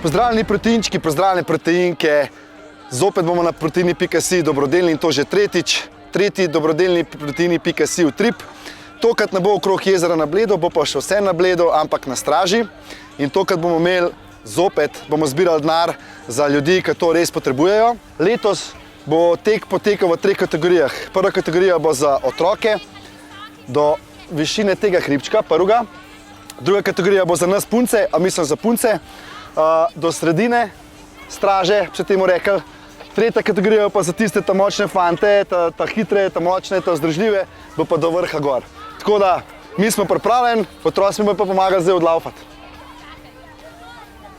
Pozdravljeni proteinčki, pozdravljene proteinke. Zopet bomo na proteini.si dobrodelni in to že tretjič. Tretji dobrodelni proteini.si utrip. Tokrat ne bo okrog jezera na Bledu, bo pa še vse na Bledu, ampak na straži. In tokrat bomo imeli, zopet bomo zbirali denar za ljudi, ki to res potrebujejo. Letos bo tek potekal v 3 kategorijah. Prva kategorija bo za otroke do višine tega hribčka, prvega. Druga kategorija bo za nas punce, a mislim za punce, do sredine straže, če temu rekli. Tretja kategorija pa za tiste ta močne fante, ta hitre, ta močne, ta vzdržljive, bo pa do vrha gor. Tako da, mi smo pripravljeni, otroci mi bo pa pomagali zdaj odlaufati.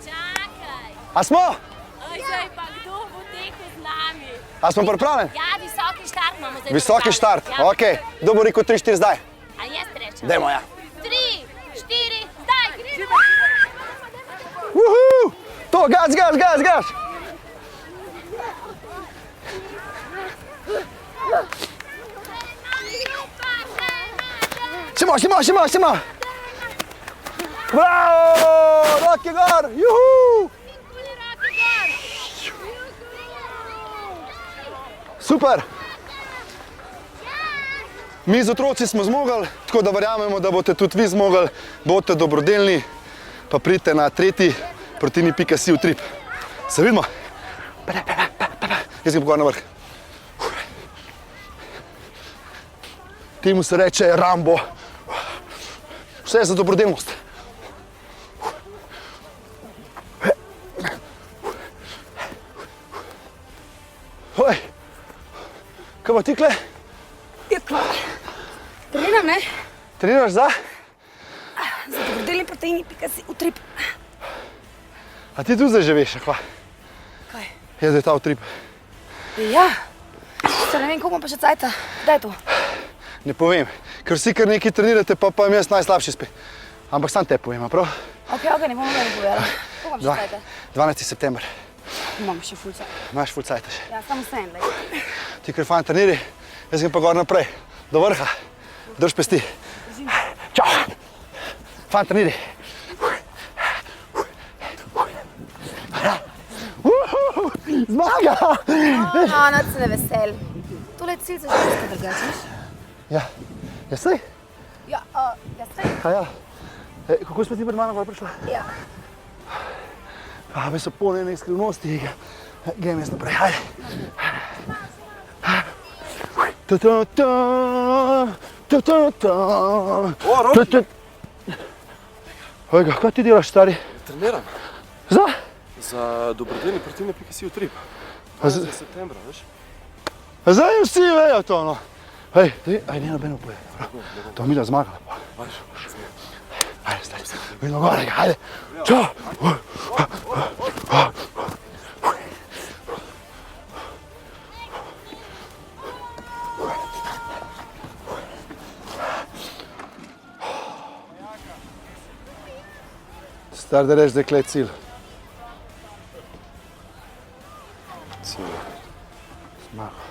Čakaj! A smo? Zdaj pa kdo bo tekel z nami? A smo pripravljeni? Ja, visoki štart imamo zdaj. Visoki štart, ok. Kdo bo rekel 3-4 zdaj? A jaz rečem? Dajmo, ja. 3, 4, zdaj! Uhu! To, gas, gas, gas, gas! Šimo! Bravo! Roke gor! Juhu! Super! Mi z otroci smo zmogli, tako da verjamemo, da boste tudi vi zmogli, boste dobrodelni, pa pridite na tretji proteini.si utrip. Se vidimo? Jaz grem gor na vrh. Temu se reče Rambo. Vse je za dobrodelnost. Oj, kaj pa tikle? Treniram, ne? Treniraš za? Za dobrodelni proteini.si utrip. A ti tudi zdaj že veš, kva? Kaj? Je zdaj ta utrip. Ja. Se ne vem, koliko pa še cajta. Kdaj je to? Ne povem, ker vsi kar nekaj trenirate, pa vam jaz najslabši spet. Ampak sam te povem, a prav? Ok, ne bomo ga ne povedala. Koliko pa še cajta? 12. september. Imam še ful cajta. Imaš ful cajta še. Ja, samo sen, lej. Ti kar fajn treniri, jaz grem pa gor naprej, do vrha. Drž pesti. Čau! Fajn treniri. Zmaga! No, noč se ne vesel. Tole je cilj za ženske drugače. Ja, jaz sej? Ja, jaz sej. A ja. Kako si pa ti pred mano gor prišla? Ja. Me so polne enih skrivnosti, grem jaz naprej, hajde. Ojga, kaj ti delaš, stari? Treniram. Za? Za dobrodelni proteini.si utrip. 12. septembra, veš? Zdaj vsi vejo to, no. Hej, aj ne nobeno poje. To mi da zmagala pa. Hajde, stari, vidimo gorega, hajde. Čau! Star da reč, dekle je cilj. Cilj. Zmaga.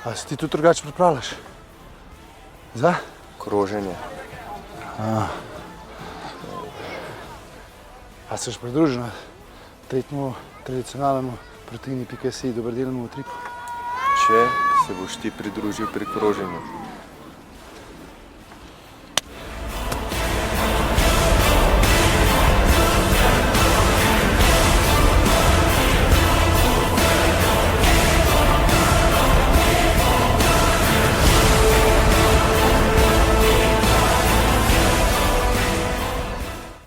A si ti tudi drugače pripravljaš? Za? Kroženje. A se boš pridružil na tretjemu tradicionalnemu proteini.si dobrodelnemu utripu? Če se boš ti pridružil pri kroženju.